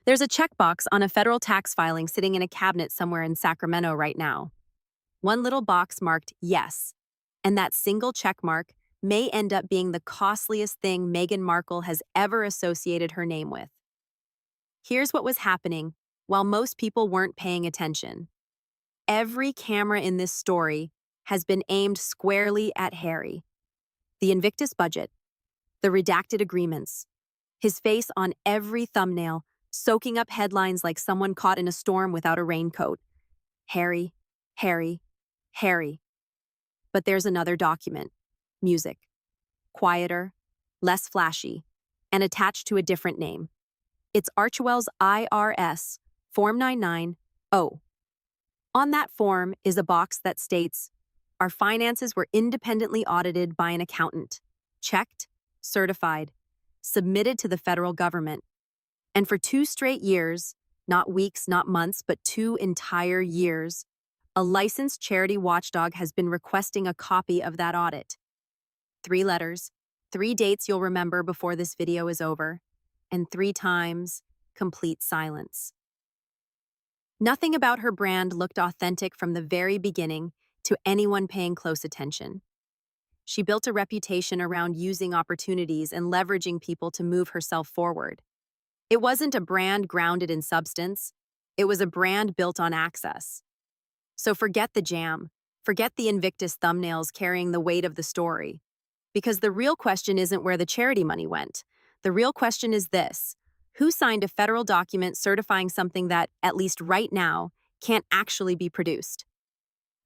There's a checkbox on a federal tax filing sitting in a cabinet somewhere in Sacramento right now. One little box marked yes, and that single check mark may end up being the costliest thing Meghan Markle has ever associated her name with. Here's what was happening while most people weren't paying attention. Every camera in this story has been aimed squarely at Harry. The Invictus budget, the redacted agreements, his face on every thumbnail, soaking up headlines like someone caught in a storm without a raincoat. Harry, Harry, Harry. But there's another document. Music. Quieter, less flashy, and attached to a different name. It's Archewell's IRS, Form 990. On that form is a box that states, our finances were independently audited by an accountant, checked, certified, submitted to the federal government. And for 2 straight years, not weeks, not months, but 2 entire years, a licensed charity watchdog has been requesting a copy of that audit. 3 letters, 3 dates you'll remember before this video is over, and 3 times, complete silence. Nothing about her brand looked authentic from the very beginning to anyone paying close attention. She built a reputation around using opportunities and leveraging people to move herself forward. It wasn't a brand grounded in substance, it was a brand built on access. So forget the jam, forget the Invictus thumbnails carrying the weight of the story. Because the real question isn't where the charity money went. The real question is this: who signed a federal document certifying something that, at least right now, can't actually be produced?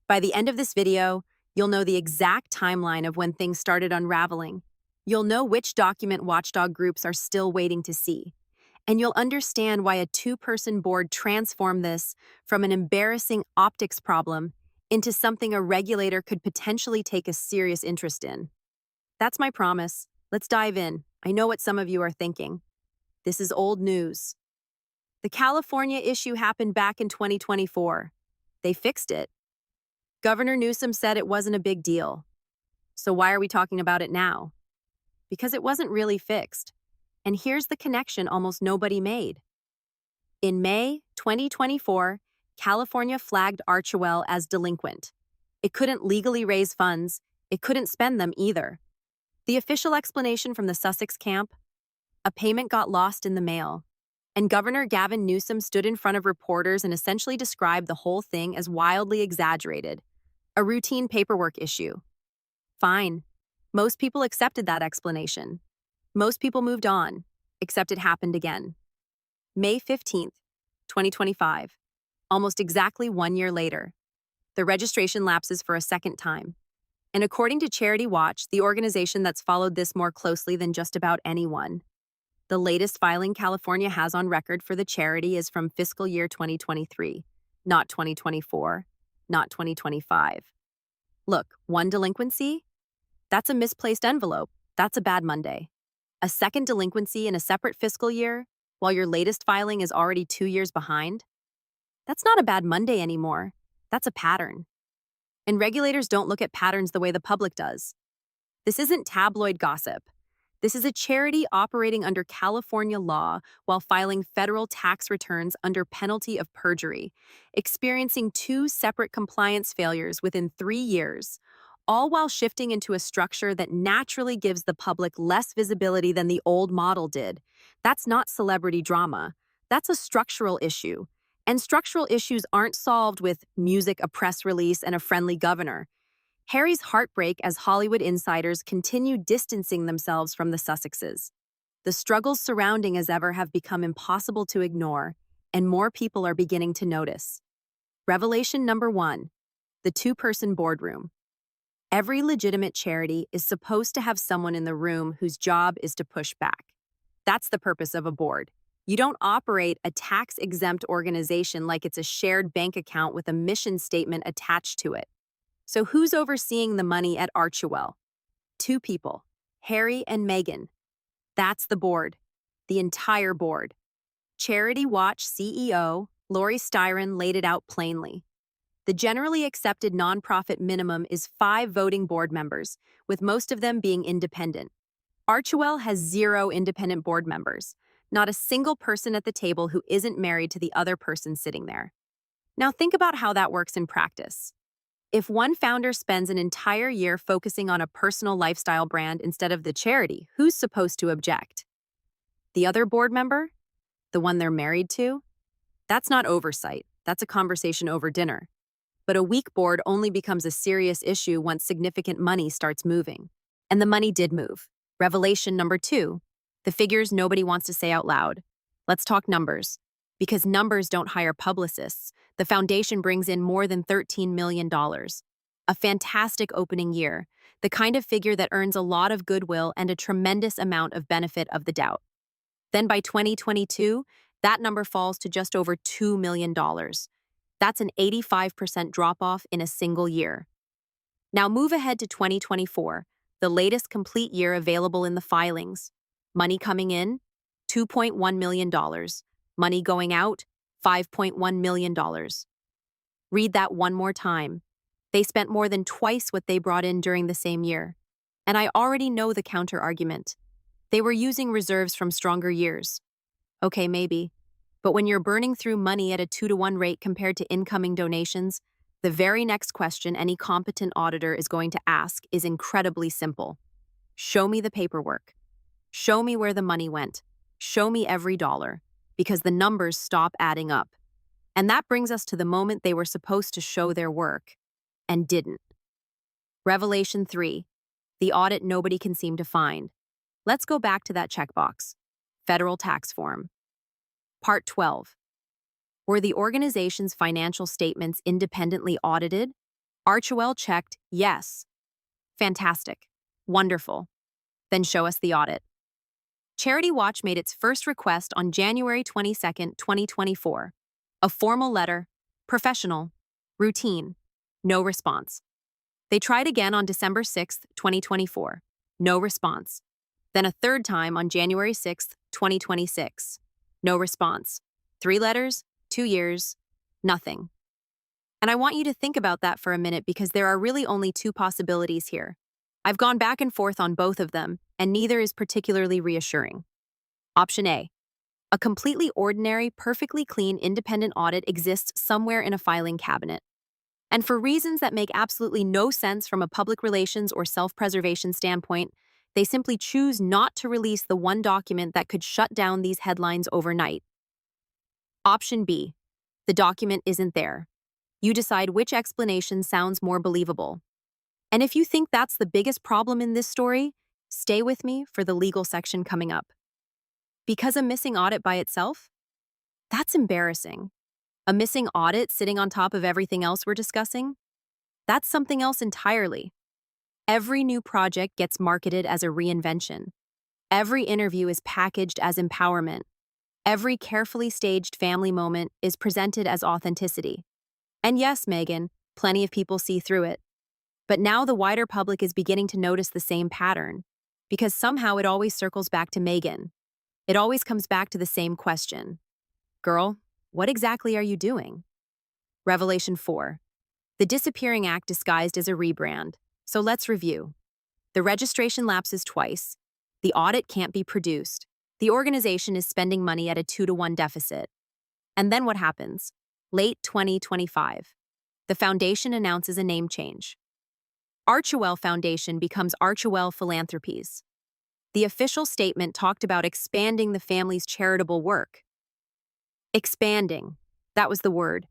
By the end of this video, you'll know the exact timeline of when things started unraveling. You'll know which document watchdog groups are still waiting to see. And you'll understand why a 2-person board transformed this from an embarrassing optics problem into something a regulator could potentially take a serious interest in. That's my promise. Let's dive in. I know what some of you are thinking. This is old news. The California issue happened back in 2024. They fixed it. Governor Newsom said it wasn't a big deal. So why are we talking about it now? Because it wasn't really fixed. And here's the connection almost nobody made. In May 2024, California flagged Archewell as delinquent. It couldn't legally raise funds. It couldn't spend them either. The official explanation from the Sussex camp? A payment got lost in the mail. And Governor Gavin Newsom stood in front of reporters and essentially described the whole thing as wildly exaggerated. A routine paperwork issue. Fine. Most people accepted that explanation. Most people moved on, except it happened again. May 15th, 2025, almost exactly 1 year later, the registration lapses for a second time. And according to Charity Watch, the organization that's followed this more closely than just about anyone, the latest filing California has on record for the charity is from fiscal year 2023, not 2024, not 2025. Look, 1 delinquency? That's a misplaced envelope. That's a bad Monday. A second delinquency in a separate fiscal year, while your latest filing is already 2 years behind? That's not a bad Monday anymore. That's a pattern. And regulators don't look at patterns the way the public does. This isn't tabloid gossip. This is a charity operating under California law while filing federal tax returns under penalty of perjury, experiencing 2 separate compliance failures within 3 years, all while shifting into a structure that naturally gives the public less visibility than the old model did. That's not celebrity drama. That's a structural issue. And structural issues aren't solved with music, a press release, and a friendly governor. Harry's heartbreak as Hollywood insiders continue distancing themselves from the Sussexes. The struggles surrounding as ever have become impossible to ignore, and more people are beginning to notice. Revelation number 1, the 2-person boardroom. Every legitimate charity is supposed to have someone in the room whose job is to push back. That's the purpose of a board. You don't operate a tax-exempt organization like it's a shared bank account with a mission statement attached to it. So who's overseeing the money at Archewell? 2 people, Harry and Meghan. That's the board, the entire board. Charity Watch CEO Lori Styron laid it out plainly. The generally accepted nonprofit minimum is 5 voting board members, with most of them being independent. Archewell has 0 independent board members. Not a single person at the table who isn't married to the other person sitting there. Now think about how that works in practice. If one founder spends an entire year focusing on a personal lifestyle brand instead of the charity, who's supposed to object? The other board member? The one they're married to? That's not oversight. That's a conversation over dinner. But a weak board only becomes a serious issue once significant money starts moving. And the money did move. Revelation number 2, the figures nobody wants to say out loud. Let's talk numbers. Because numbers don't hire publicists, the foundation brings in more than $13 million. A fantastic opening year, the kind of figure that earns a lot of goodwill and a tremendous amount of benefit of the doubt. Then by 2022, that number falls to just over $2 million. That's an 85% drop-off in a single year. Now move ahead to 2024, the latest complete year available in the filings. Money coming in, $2.1 million. Money going out, $5.1 million. Read that one more time. They spent more than twice what they brought in during the same year. And I already know the counter-argument. They were using reserves from stronger years. Okay, maybe. But when you're burning through money at a 2-to-1 rate compared to incoming donations, the very next question any competent auditor is going to ask is incredibly simple. Show me the paperwork. Show me where the money went. Show me every dollar, because the numbers stop adding up. And that brings us to the moment they were supposed to show their work, and didn't. Revelation 3, the audit nobody can seem to find. Let's go back to that checkbox. Federal tax form. Part 12. Were the organization's financial statements independently audited? Archewell checked yes. Fantastic. Wonderful. Then show us the audit. Charity Watch made its first request on January 22, 2024. A formal letter, professional, routine, no response. They tried again on December 6, 2024. No response. Then a third time on January 6, 2026. No response. 3 letters, 2 years, nothing. And I want you to think about that for a minute because there are really only 2 possibilities here. I've gone back and forth on both of them, and neither is particularly reassuring. Option A. A completely ordinary, perfectly clean, independent audit exists somewhere in a filing cabinet. And for reasons that make absolutely no sense from a public relations or self-preservation standpoint, they simply choose not to release the one document that could shut down these headlines overnight. Option B. The document isn't there. You decide which explanation sounds more believable. And if you think that's the biggest problem in this story, stay with me for the legal section coming up. Because a missing audit by itself? That's embarrassing. A missing audit sitting on top of everything else we're discussing? That's something else entirely. Every new project gets marketed as a reinvention. Every interview is packaged as empowerment. Every carefully staged family moment is presented as authenticity. And yes, Meghan, plenty of people see through it. But now the wider public is beginning to notice the same pattern, because somehow it always circles back to Meghan. It always comes back to the same question. Girl, what exactly are you doing? Revelation 4. The Disappearing Act disguised as a rebrand. So let's review. The registration lapses twice. The audit can't be produced. The organization is spending money at a 2-to-1 deficit. And then what happens? Late 2025. The foundation announces a name change. Archewell Foundation becomes Archewell Philanthropies. The official statement talked about expanding the family's charitable work. Expanding. That was the word.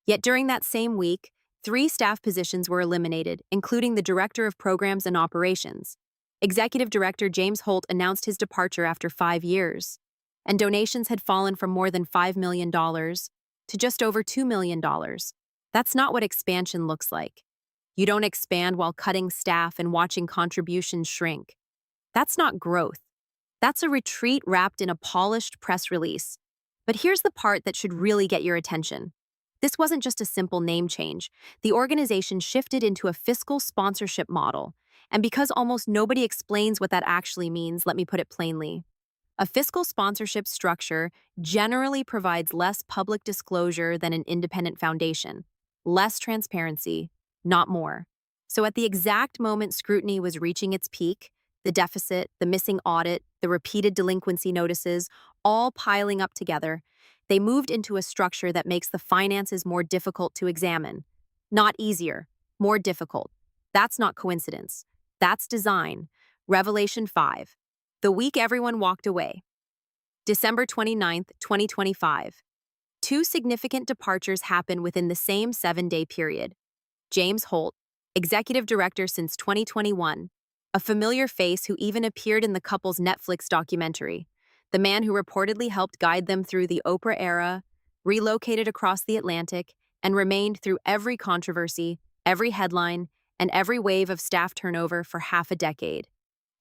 Yet during that same week, 3 staff positions were eliminated, including the Director of Programs and Operations. Executive Director James Holt announced his departure after 5 years, and donations had fallen from more than $5 million to just over $2 million. That's not what expansion looks like. You don't expand while cutting staff and watching contributions shrink. That's not growth. That's a retreat wrapped in a polished press release. But here's the part that should really get your attention. This wasn't just a simple name change. The organization shifted into a fiscal sponsorship model. And because almost nobody explains what that actually means, let me put it plainly. A fiscal sponsorship structure generally provides less public disclosure than an independent foundation, less transparency, not more. So at the exact moment scrutiny was reaching its peak, The deficit, the missing audit, the repeated delinquency notices, all piling up together, they moved into a structure that makes the finances more difficult to examine. Not easier, more difficult. That's not coincidence. That's design. Revelation 5. The week everyone walked away. December 29th, 2025. Two significant departures happen within the same 7-day period. James Holt, executive director since 2021, a familiar face who even appeared in the couple's Netflix documentary, the man who reportedly helped guide them through the Oprah era, relocated across the Atlantic, and remained through every controversy, every headline, and every wave of staff turnover for half a decade.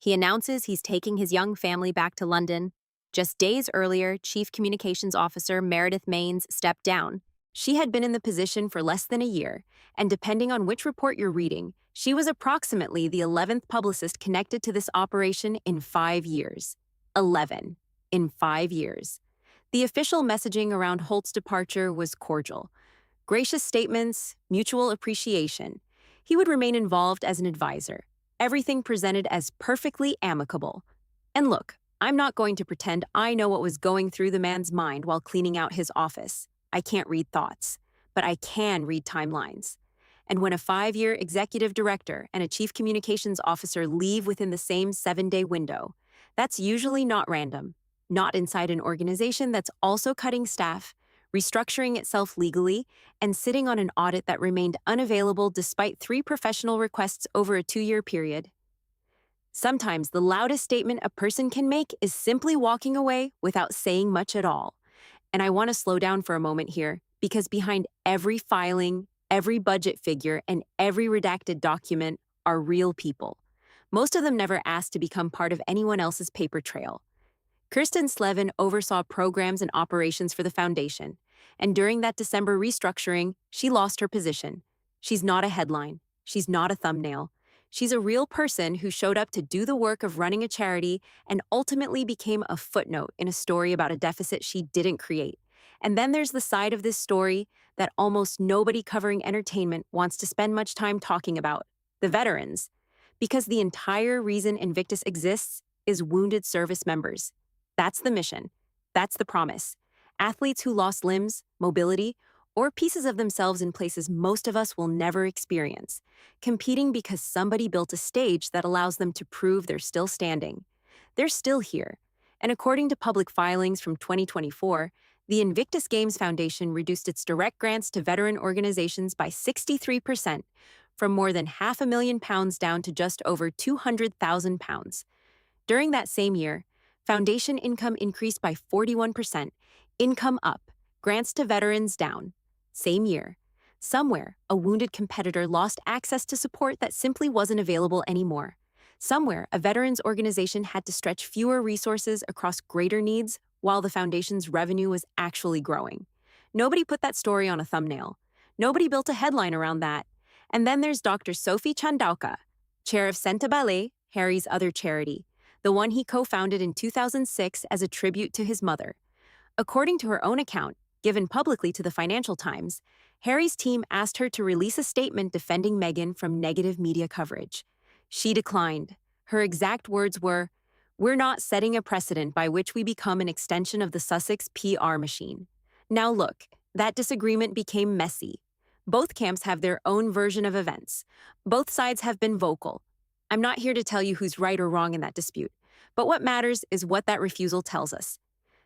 He announces he's taking his young family back to London. Just days earlier, Chief Communications Officer Meredith Maines stepped down. She had been in the position for less than a year, and depending on which report you're reading, she was approximately the 11th publicist connected to this operation in 5 years. 11. In 5 years. The official messaging around Holt's departure was cordial. Gracious statements, mutual appreciation. He would remain involved as an advisor. Everything presented as perfectly amicable. And look, I'm not going to pretend I know what was going through the man's mind while cleaning out his office. I can't read thoughts, but I can read timelines. And when a 5-year executive director and a chief communications officer leave within the same 7-day window, that's usually not random, not inside an organization that's also cutting staff, restructuring itself legally, and sitting on an audit that remained unavailable despite 3 professional requests over a 2-year period. Sometimes the loudest statement a person can make is simply walking away without saying much at all. And I want to slow down for a moment here, because behind every filing, every budget figure, and every redacted document are real people. Most of them never asked to become part of anyone else's paper trail. Kirsten Slevin oversaw programs and operations for the foundation, and during that December restructuring, she lost her position. She's not a headline. She's not a thumbnail. She's a real person who showed up to do the work of running a charity and ultimately became a footnote in a story about a deficit she didn't create. And then there's the side of this story that almost nobody covering entertainment wants to spend much time talking about, the veterans. Because the entire reason Invictus exists is wounded service members. That's the mission. That's the promise. Athletes who lost limbs, mobility, or pieces of themselves in places most of us will never experience, competing because somebody built a stage that allows them to prove they're still standing. They're still here. And according to public filings from 2024, the Invictus Games Foundation reduced its direct grants to veteran organizations by 63%, from more than £500,000 down to just over £200,000. During that same year, foundation income increased by 41%, income up, grants to veterans down. Same year, somewhere, a wounded competitor lost access to support that simply wasn't available anymore. Somewhere, a veterans organization had to stretch fewer resources across greater needs while the foundation's revenue was actually growing. Nobody put that story on a thumbnail. Nobody built a headline around that. And then there's Dr. Sophie Chandauka, chair of Senta Ballet, Harry's other charity, the one he co-founded in 2006 as a tribute to his mother. According to her own account, given publicly to the Financial Times, Harry's team asked her to release a statement defending Meghan from negative media coverage. She declined. Her exact words were, "We're not setting a precedent by which we become an extension of the Sussex PR machine." Now look, that disagreement became messy. Both camps have their own version of events. Both sides have been vocal. I'm not here to tell you who's right or wrong in that dispute, but what matters is what that refusal tells us.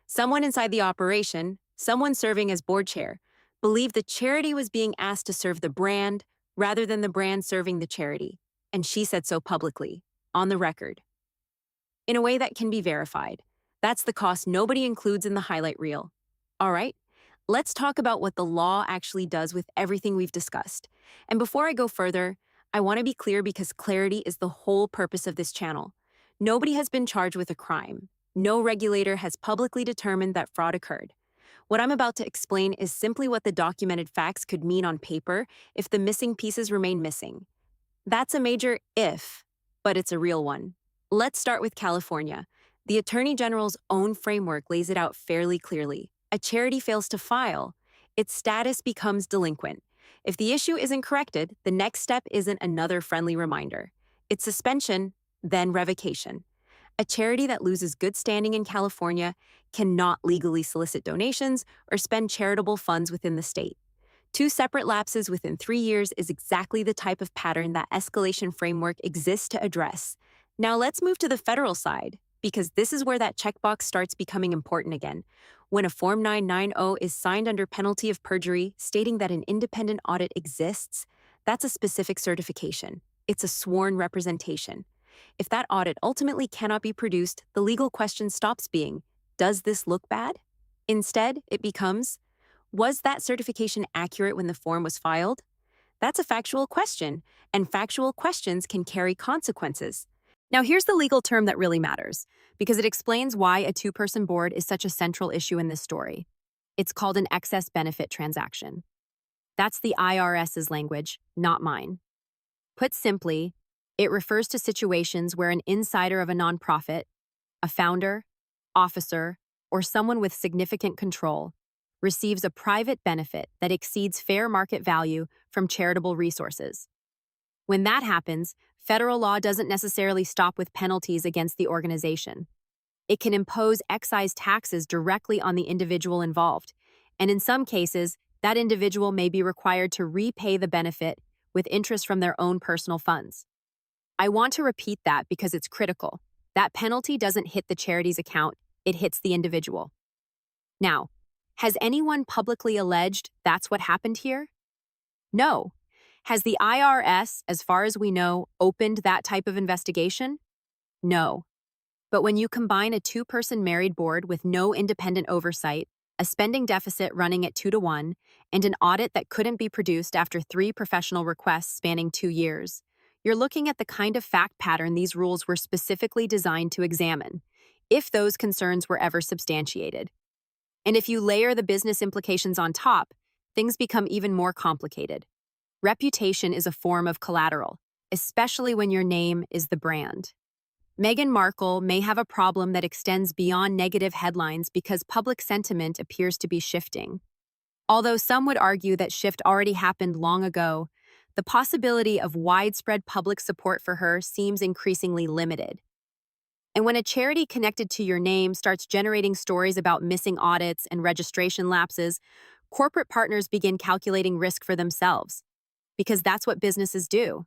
Someone inside the operation, someone serving as board chair, believed the charity was being asked to serve the brand rather than the brand serving the charity, and she said so publicly, on the record. In a way that can be verified. That's the cost nobody includes in the highlight reel. All right, let's talk about what the law actually does with everything we've discussed. And before I go further, I want to be clear because clarity is the whole purpose of this channel. Nobody has been charged with a crime. No regulator has publicly determined that fraud occurred. What I'm about to explain is simply what the documented facts could mean on paper if the missing pieces remain missing. That's a major if, but it's a real one. Let's start with California. The Attorney General's own framework lays it out fairly clearly. A charity fails to file, its status becomes delinquent. If the issue isn't corrected, the next step isn't another friendly reminder. It's suspension, then revocation. A charity that loses good standing in California cannot legally solicit donations or spend charitable funds within the state. Two separate lapses within 3 years is exactly the type of pattern that escalation framework exists to address. Now let's move to the federal side, because this is where that checkbox starts becoming important again. When a Form 990 is signed under penalty of perjury stating that an independent audit exists, that's a specific certification. It's a sworn representation. If that audit ultimately cannot be produced, the legal question stops being, does this look bad? Instead, it becomes, was that certification accurate when the form was filed? That's a factual question, and factual questions can carry consequences. Now, here's the legal term that really matters, because it explains why a two-person board is such a central issue in this story. It's called an excess benefit transaction. That's the IRS's language, not mine. Put simply, it refers to situations where an insider of a nonprofit, a founder, officer, or someone with significant control receives a private benefit that exceeds fair market value from charitable resources. When that happens, federal law doesn't necessarily stop with penalties against the organization. It can impose excise taxes directly on the individual involved, and in some cases, that individual may be required to repay the benefit with interest from their own personal funds. I want to repeat that because it's critical. That penalty doesn't hit the charity's account, it hits the individual. Now, has anyone publicly alleged that's what happened here? No. Has the IRS, as far as we know, opened that type of investigation? No. But when you combine a two-person married board with no independent oversight, a spending deficit running at 2-to-1, and an audit that couldn't be produced after 3 professional requests spanning 2 years, you're looking at the kind of fact pattern these rules were specifically designed to examine, if those concerns were ever substantiated. And if you layer the business implications on top, things become even more complicated. Reputation is a form of collateral, especially when your name is the brand. Meghan Markle may have a problem that extends beyond negative headlines because public sentiment appears to be shifting. Although some would argue that shift already happened long ago, the possibility of widespread public support for her seems increasingly limited. And when a charity connected to your name starts generating stories about missing audits and registration lapses, corporate partners begin calculating risk for themselves, because that's what businesses do.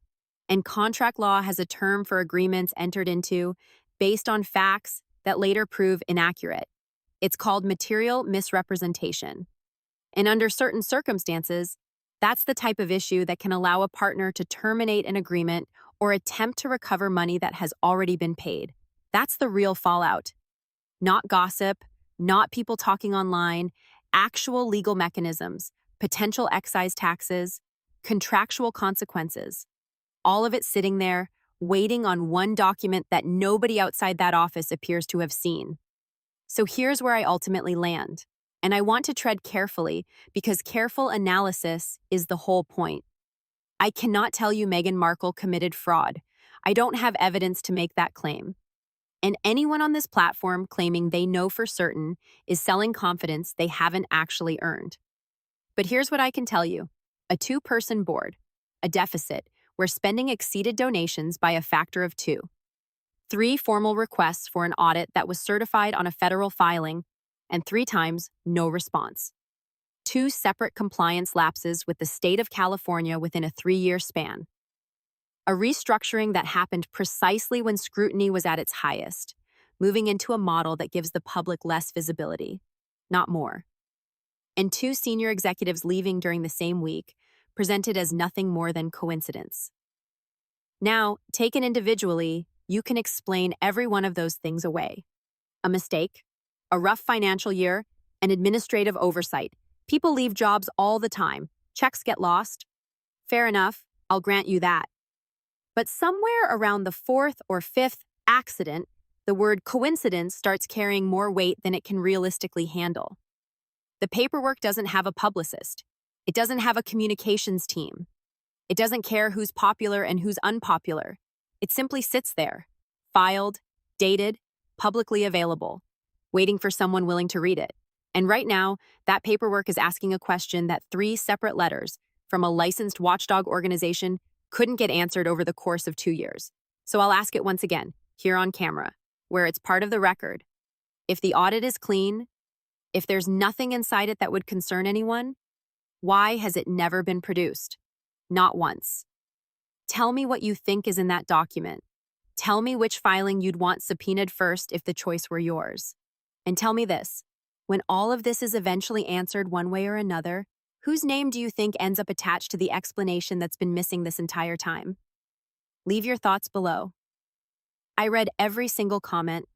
And contract law has a term for agreements entered into based on facts that later prove inaccurate. It's called material misrepresentation. And under certain circumstances, that's the type of issue that can allow a partner to terminate an agreement or attempt to recover money that has already been paid. That's the real fallout. Not gossip, not people talking online, actual legal mechanisms, potential excise taxes, contractual consequences. All of it sitting there, waiting on one document that nobody outside that office appears to have seen. So here's where I ultimately land. And I want to tread carefully because careful analysis is the whole point. I cannot tell you Meghan Markle committed fraud. I don't have evidence to make that claim. And anyone on this platform claiming they know for certain is selling confidence they haven't actually earned. But here's what I can tell you. A two-person board, a deficit, where spending exceeded donations by a factor of 2. 3 formal requests for an audit that was certified on a federal filing, and 3 times no response. 2 separate compliance lapses with the state of California within a 3-year span. A restructuring that happened precisely when scrutiny was at its highest, moving into a model that gives the public less visibility, not more. And 2 senior executives leaving during the same week, presented as nothing more than coincidence. Now, taken individually, you can explain every one of those things away. A mistake, a rough financial year, an administrative oversight. People leave jobs all the time. Checks get lost. Fair enough, I'll grant you that. But somewhere around the 4th or 5th accident, the word coincidence starts carrying more weight than it can realistically handle. The paperwork doesn't have a publicist. It doesn't have a communications team. It doesn't care who's popular and who's unpopular. It simply sits there, filed, dated, publicly available, waiting for someone willing to read it. And right now, that paperwork is asking a question that 3 separate letters from a licensed watchdog organization couldn't get answered over the course of 2 years. So I'll ask it once again, here on camera, where it's part of the record. If the audit is clean, if there's nothing inside it that would concern anyone, why has it never been produced? Not once. Tell me what you think is in that document. Tell me which filing you'd want subpoenaed first if the choice were yours. And tell me this, when all of this is eventually answered one way or another, whose name do you think ends up attached to the explanation that's been missing this entire time? Leave your thoughts below. I read every single comment,